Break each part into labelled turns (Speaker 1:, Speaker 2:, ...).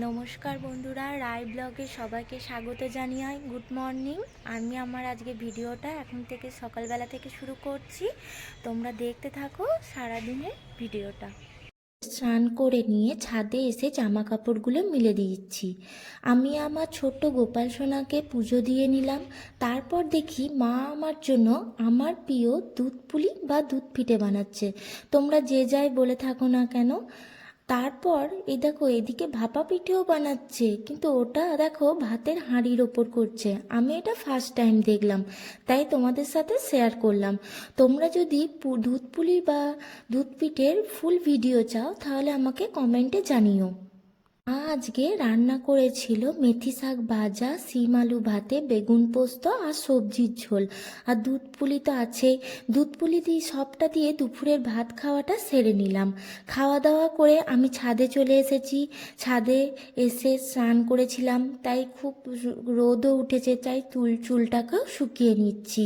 Speaker 1: নমস্কার বন্ধুরা, রায় ব্লগে সবাইকে স্বাগত জানিয়ে গুড মর্নিং। আমি আমার আজকে ভিডিওটা এখন থেকে সকালবেলা থেকে শুরু করছি। তোমরা দেখতে থাকো সারাদিনের ভিডিওটা। স্নান করে নিয়ে ছাদে এসে জামা কাপড়গুলো মিলে দিচ্ছি। আমি আমার ছোট্ট গোপাল সোনাকে পুজো দিয়ে নিলাম। তারপর দেখি মা আমার জন্য আমার প্রিয় দুধ পুলি বা দুধ পিঠে বানাচ্ছে। তোমরা যে যাই বলে থাকো না কেন। তারপর এই দেখো এদিকে ভাপা পিঠেও বানাচ্ছে, কিন্তু ওটা দেখো ভাতের হাঁড়ির ওপর করছে। আমি এটা ফার্স্ট টাইম দেখলাম, তাই তোমাদের সাথে শেয়ার করলাম। তোমরা যদি দুধ পুলি বা দুধ পিঠের ফুল ভিডিও চাও তাহলে আমাকে কমেন্টে জানিও। মা আজকে রান্না করেছিল মেথি শাক ভাজা, শিম আলু ভাতে, বেগুন পোস্ত আর সবজির ঝোল। আর দুধ পুলি তো আছেই। দুধ পুলি দিয়ে সবটা দিয়ে দুপুরের ভাত খাওয়াটা সেরে নিলাম। খাওয়া দাওয়া করে আমি ছাদে চলে এসেছি। ছাদে এসে স্নান করেছিলাম, তাই খুব রোদও উঠেছে, তাই চুলটাকেও শুকিয়ে নিচ্ছি।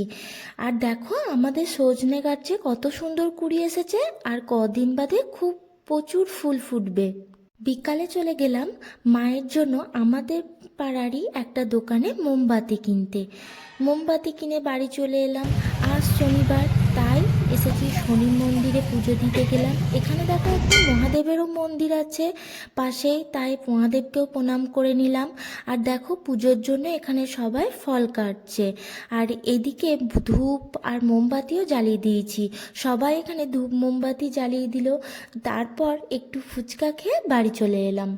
Speaker 1: আর দেখো আমাদের সজনে গাছে কত সুন্দর কুড়ি এসেছে, আর কদিন বাদে খুব প্রচুর ফুল ফুটবে। বিকালে চলে গেলাম মায়ের জন্য আমাদের পাড়ারই একটা দোকানে মোমবাতি কিনতে। মোমবাতি কিনে বাড়ি চলে এলাম। আজ শনিবার, তাই এসেছি শনি মন্দিরে পুজো দিতে গেলাম। এখানে দেখো একটা মহাদেবেরও মন্দির আছে পাশেই, তাই মহাদেবকেও প্রণাম করে নিলাম। আর দেখো পুজোর জন্য এখানে সবাই ফল কাটছে। আর এদিকে ধূপ আর মোমবাতিও জ্বালিয়ে দিয়েছি। সবাই এখানে ধূপ মোমবাতি জ্বালিয়ে দিল। তারপর একটু ফুচকা খেয়ে বাড়ি চলে এলাম।